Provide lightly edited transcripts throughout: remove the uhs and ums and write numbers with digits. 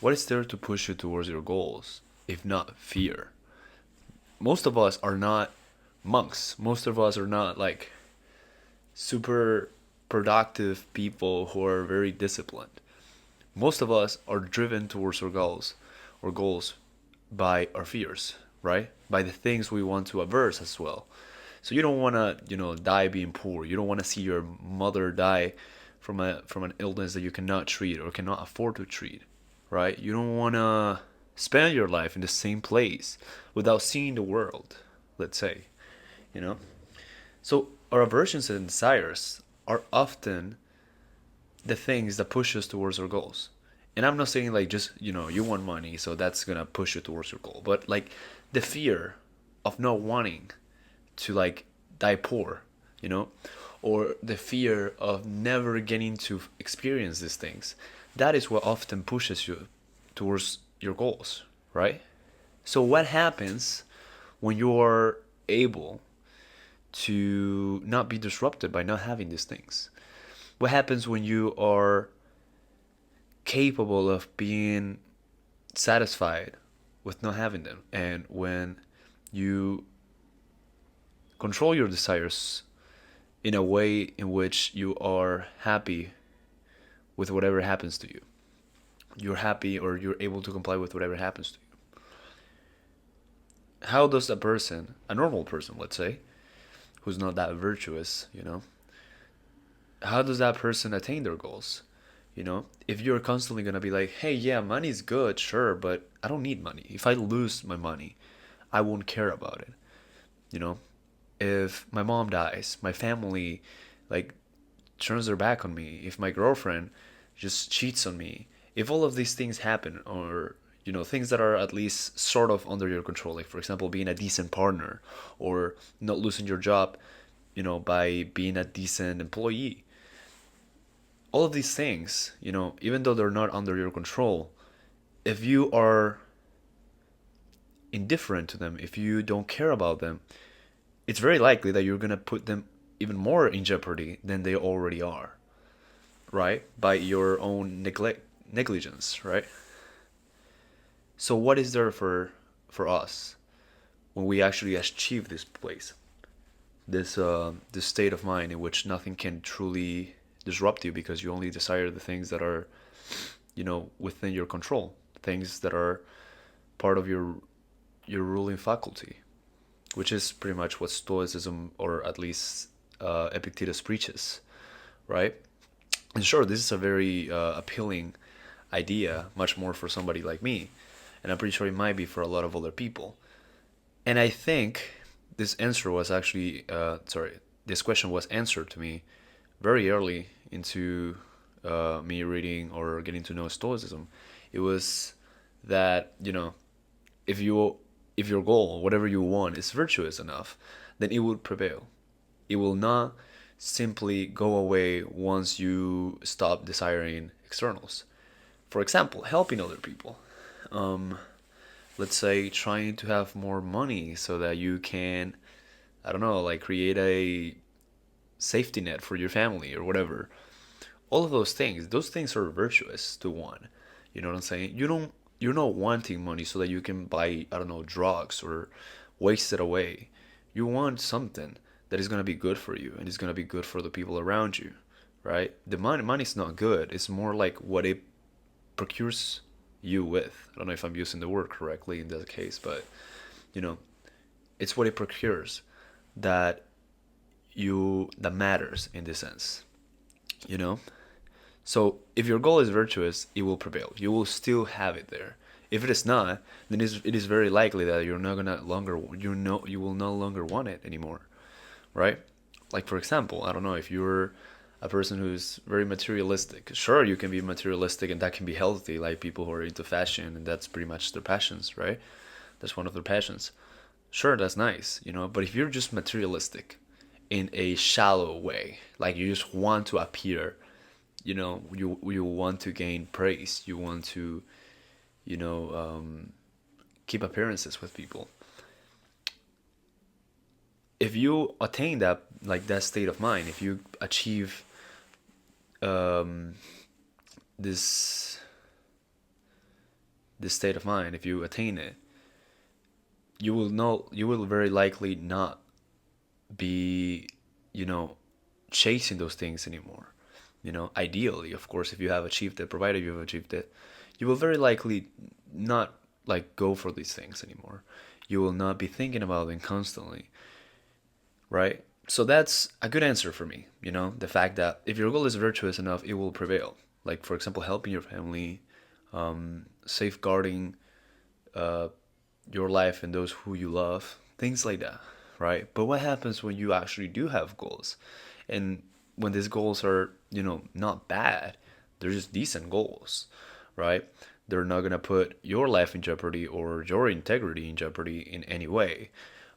What is there to push you towards your goals if not fear? Most of us are not monks. Most of us are not like super productive people who are very disciplined. Most of us are driven towards our goals by our fears, right? By the things we want to averse as well. So you don't want to, die being poor. You don't want to see your mother die from an illness that you cannot treat or cannot afford to treat, right? You don't want to spend your life in the same place without seeing the world, let's say, you know? So our aversions and desires are often the things that push us towards our goals. And I'm not saying like just, you want money, so that's gonna push you towards your goal. But like the fear of not wanting to like die poor, you know, or the fear of never getting to experience these things, that is what often pushes you towards your goals, right? So what happens when you are able to not be disrupted by not having these things? What happens when you are capable of being satisfied with not having them, and when you control your desires in a way in which you are happy with whatever happens to you? You're happy, or you're able to comply with whatever happens to you. How does a person, a normal person, let's say, who's not that virtuous, how does that person attain their goals? If you're constantly gonna be like, hey, yeah, money's good, sure, but I don't need money. If I lose my money, I won't care about it. You know, if my mom dies, my family like turns their back on me, if my girlfriend just cheats on me, if all of these things happen, or things that are at least sort of under your control, like for example being a decent partner, or not losing your job, by being a decent employee, all of these things, even though they're not under your control, if you are indifferent to them, if you don't care about them, it's very likely that you're going to put them even more in jeopardy than they already are, right? By your own negligence, right? So what is there for us when we actually achieve this place, this state of mind in which nothing can truly disrupt you, because you only desire the things that are, within your control, things that are part of your ruling faculty, which is pretty much what Stoicism, or at least Epictetus, preaches, right? And sure, this is a very appealing idea, much more for somebody like me, and I'm pretty sure it might be for a lot of other people. And I think this answer was actually, this question was answered to me very early into me reading or getting to know Stoicism. It was that, if you if your goal, whatever you want, is virtuous enough, then it will prevail. It will not simply go away once you stop desiring externals. For example, helping other people. Um, let's say trying to have more money so that you can, I don't know, like create a safety net for your family or whatever. All of those things are virtuous to want. You know what I'm saying? You're not wanting money so that you can buy, I don't know, drugs or waste it away. You want something that is gonna be good for you and is gonna be good for the people around you, right? The money's not good. It's more like what it procures you with. I don't know if I'm using the word correctly in that case, but you know, it's what it procures that that matters in this sense, you know? So if your goal is virtuous, it will prevail. You will still have it there. If it is not, then it is very likely that you're not gonna longer you will no longer want it anymore, right? Like for example, I don't know, if you're a person who's very materialistic. Sure, you can be materialistic and that can be healthy, like people who are into fashion and that's pretty much their passions, right? That's one of their passions. Sure, that's nice, but if you're just materialistic in a shallow way, like you just want to appear, you want to gain praise, you want to, you know, um, keep appearances with people. If you attain that state of mind, if you achieve um, this this state of mind, if you attain it, you will very likely not be, you know, chasing those things anymore. Ideally, of course, if you have achieved it, provided you have achieved it, you will very likely not like go for these things anymore. You will not be thinking about them constantly, right? So that's a good answer for me. The fact that if your goal is virtuous enough, it will prevail. Like, for example, helping your family, safeguarding uh, your life and those who you love, things like that, right? But what happens when you actually do have goals? And when these goals are, not bad, they're just decent goals, right? They're not going to put your life in jeopardy or your integrity in jeopardy in any way,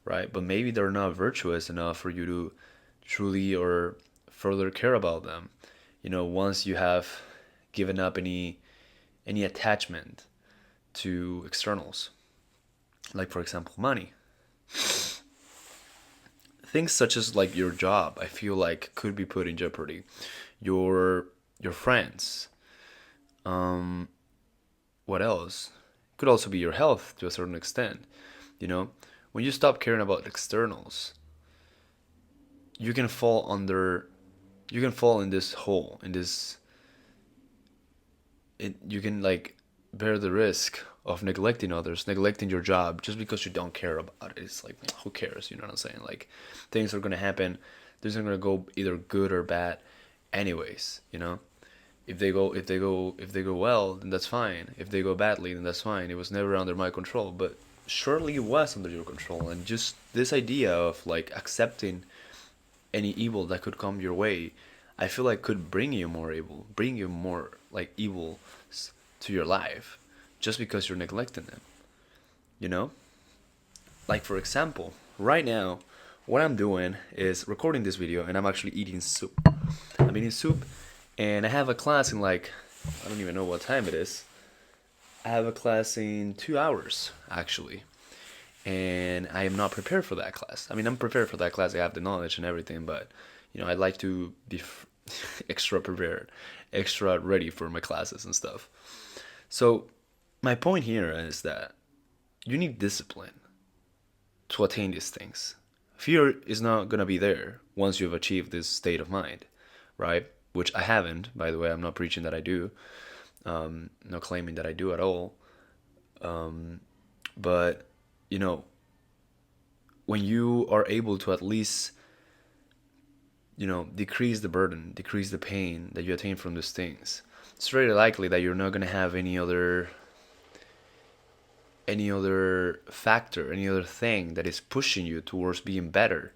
right? But maybe they're not virtuous enough for you to truly or further care about them. Once you have given up any attachment to externals, like for example money, things such as like your job, I feel like could be put in jeopardy. Your friends, um what else? Could also be your health to a certain extent. you know when you stop caring about externals, you can fall under you can fall in this hole, in this you can like bear the risk of neglecting others, neglecting your job just because you don't care about it. It's like, who cares? You know what I'm saying? Like, things are gonna happen. Things are gonna go either good or bad, anyways. If they go well, then that's fine. If they go badly, then that's fine. It was never under my control, but surely it was under your control. And just this idea of like accepting any evil that could come your way, I feel like could bring you more like evil to your life, just because you're neglecting them. You know, like for example, right now, what I'm doing is recording this video, and I'm actually eating soup. I'm eating soup, and I have a class in like, I don't even know what time it is. I have a class in 2 hours actually, and I am not prepared for that class. I mean, I'm prepared for that class. I have the knowledge and everything, but I'd like to be extra prepared, extra ready for my classes and stuff. So, my point here is that you need discipline to attain these things. Fear is not gonna be there once you've achieved this state of mind, right? Which I haven't, by the way. I'm not preaching that I do, not claiming that I do at all. But you know, when you are able to at least decrease the burden, decrease the pain that you attain from these things, it's very likely that you're not gonna have any other factor, any other thing that is pushing you towards being better.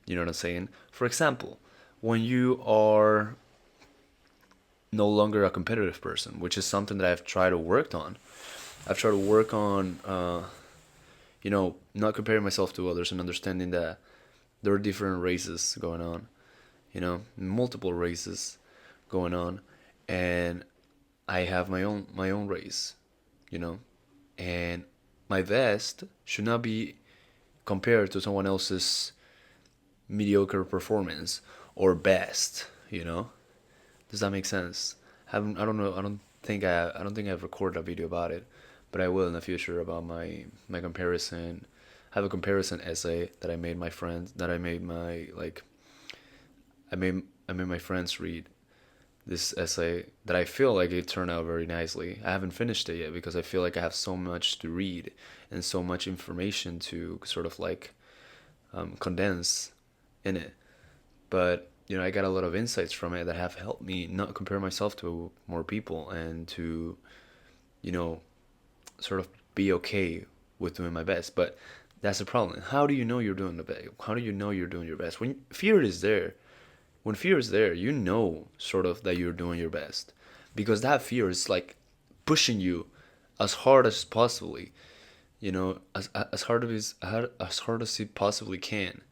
You know what I'm saying? For example, when you are no longer a competitive person, which is something that I've tried to work on. I've tried to work on, not comparing myself to others and understanding that there are different races going on, multiple races going on, and I have my own race, you know, and my best should not be compared to someone else's mediocre performance or best. Does that make sense? I don't know. I don't think I've recorded a video about it, but I will in the future about my comparison. I have a comparison essay that I made my friends that I made my like I made my friends read this essay that I feel like it turned out very nicely. I haven't finished it yet because I feel like I have so much to read and so much information to sort of like condense in it. But I got a lot of insights from it that have helped me not compare myself to more people and to you know sort of be okay with doing my best. But that's the problem. How do you know you're doing the best? How do you know you're doing your best? When fear is there, sort of that you're doing your best, because that fear is like pushing you as hard as possibly, as hard as it possibly can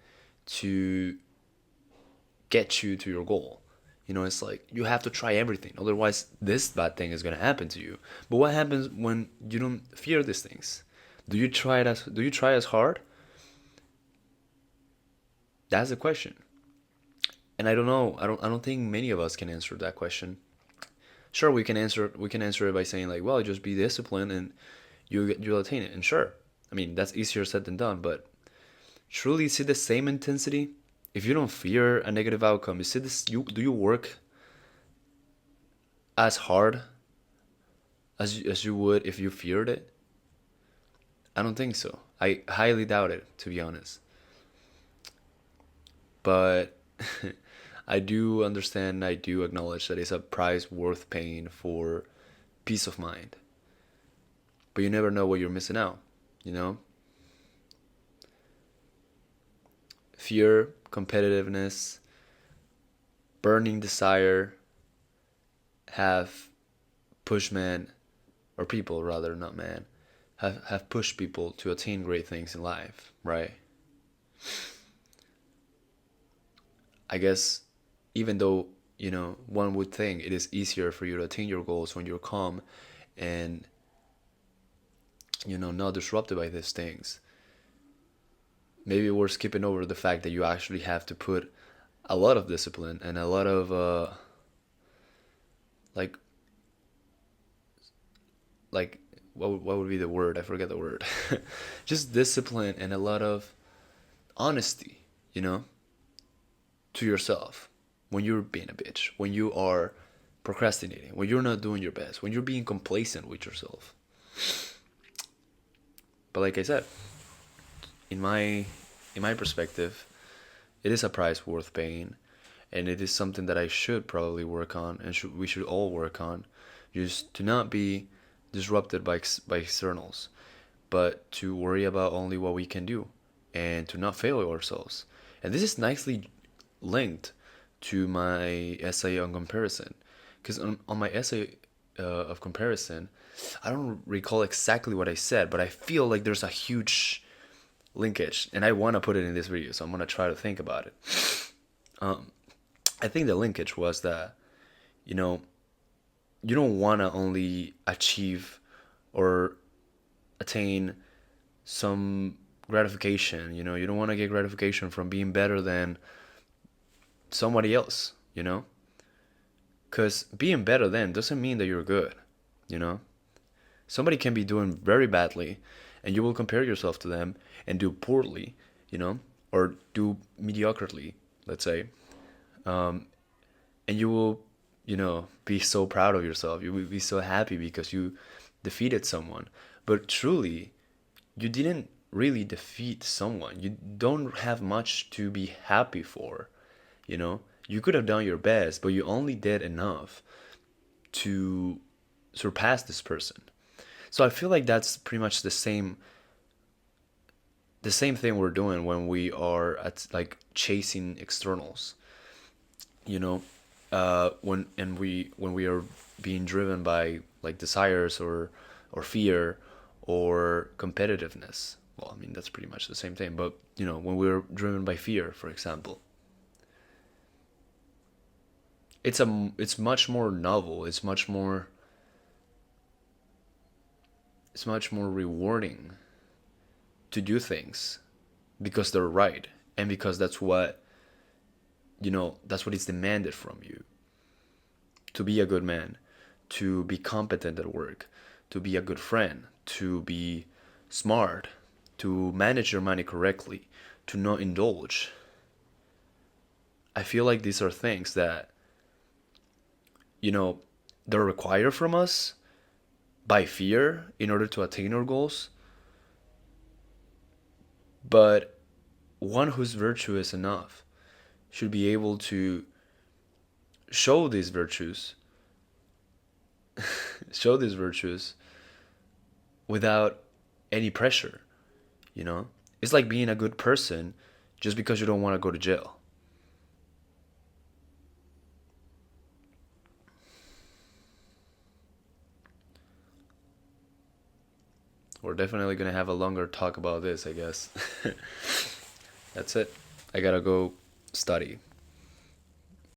to get you to your goal. It's like you have to try everything, otherwise this bad thing is gonna happen to you. But what happens when you don't fear these things? Do you try as hard? That's the question. And I don't know. I don't think many of us can answer that question. Sure, we can answer it by saying like, well, just be disciplined and you'll attain it. And sure, I mean that's easier said than done, but truly see the same intensity if you don't fear a negative outcome. You see this, you do you work as hard as you would if you feared it? I don't think so. I highly doubt it, to be honest. But I do understand, I do acknowledge that it's a price worth paying for peace of mind. But you never know what you're missing out, you know? Fear, competitiveness, burning desire have pushed man, or people rather, not man, have pushed people to attain great things in life, right? I guess even though, one would think it is easier for you to attain your goals when you're calm and, not disrupted by these things, maybe we're skipping over the fact that you actually have to put a lot of discipline and a lot of, like, like, what would be the word? I forget the word. Just discipline and a lot of honesty, you know, to yourself when you're being a bitch, when you are procrastinating, when you're not doing your best, when you're being complacent with yourself. But like I said, in my perspective, it is a price worth paying, and it is something that I should probably work on, and we should all work on, just to not be disrupted by externals, but to worry about only what we can do, and to not fail ourselves. And this is nicely linked to my essay on comparison, because on my essay of comparison, I don't recall exactly what I said, but I feel like there's a huge linkage, and I want to put it in this video, so I'm gonna try to think about it. Um, I think the linkage was that, you know, you don't want to only achieve or attain some gratification. You don't want to get gratification from being better than somebody else. Because being better than doesn't mean that you're good. You know, somebody can be doing very badly, and you will compare yourself to them and do poorly. Or do mediocrely, let's say. Um, and you will, be so proud of yourself. You will be so happy because you defeated someone. But truly, you didn't really defeat someone. You don't have much to be happy for. You could have done your best, but you only did enough to surpass this person. So I feel like that's pretty much the same thing we're doing when we are at like chasing externals. you know when we are being driven by like desires or fear or competitiveness. Well, I mean that's pretty much the same thing, but when we're driven by fear, for example, it's much more novel, it's much more rewarding to do things because they're right, and because that's what is demanded from you: to be a good man, to be competent at work, to be a good friend, to be smart, to manage your money correctly, to not indulge. I feel like these are things that, you know, they're required from us by fear in order to attain our goals, but one who's virtuous enough should be able to show these virtues, show these virtues without any pressure, you know? It's like being a good person just because you don't want to go to jail. We're definitely going to have a longer talk about this, I guess. That's it. I gotta go study.